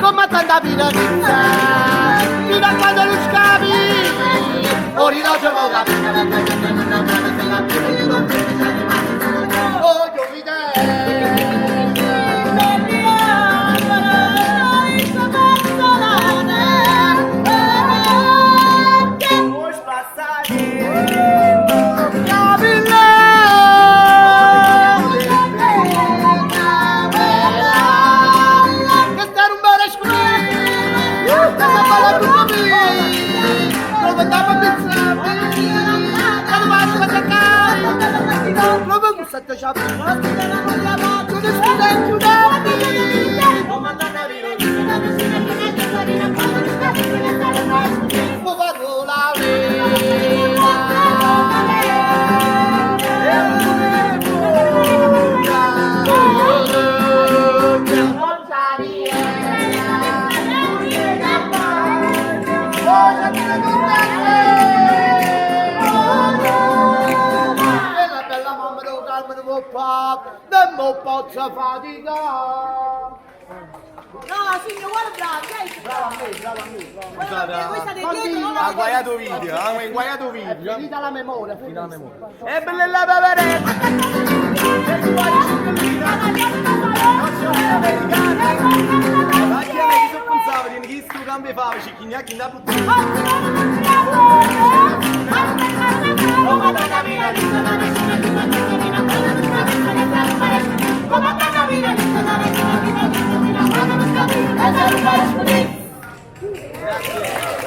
Come tanta vita vita, fino a quando lo scavi, ora non c'è poca oh, io mi sette ciapi, non mi posso faticare. No, signor, guarda, Brava a me. questa del dietro non Ha guaiato video, ha guaiato È video. finita la memoria, finita la memoria. E bella la paperetta. Ma chi è che tu pensavi di chi sto cambio fava, cicchignacchi da buttare. Grazie.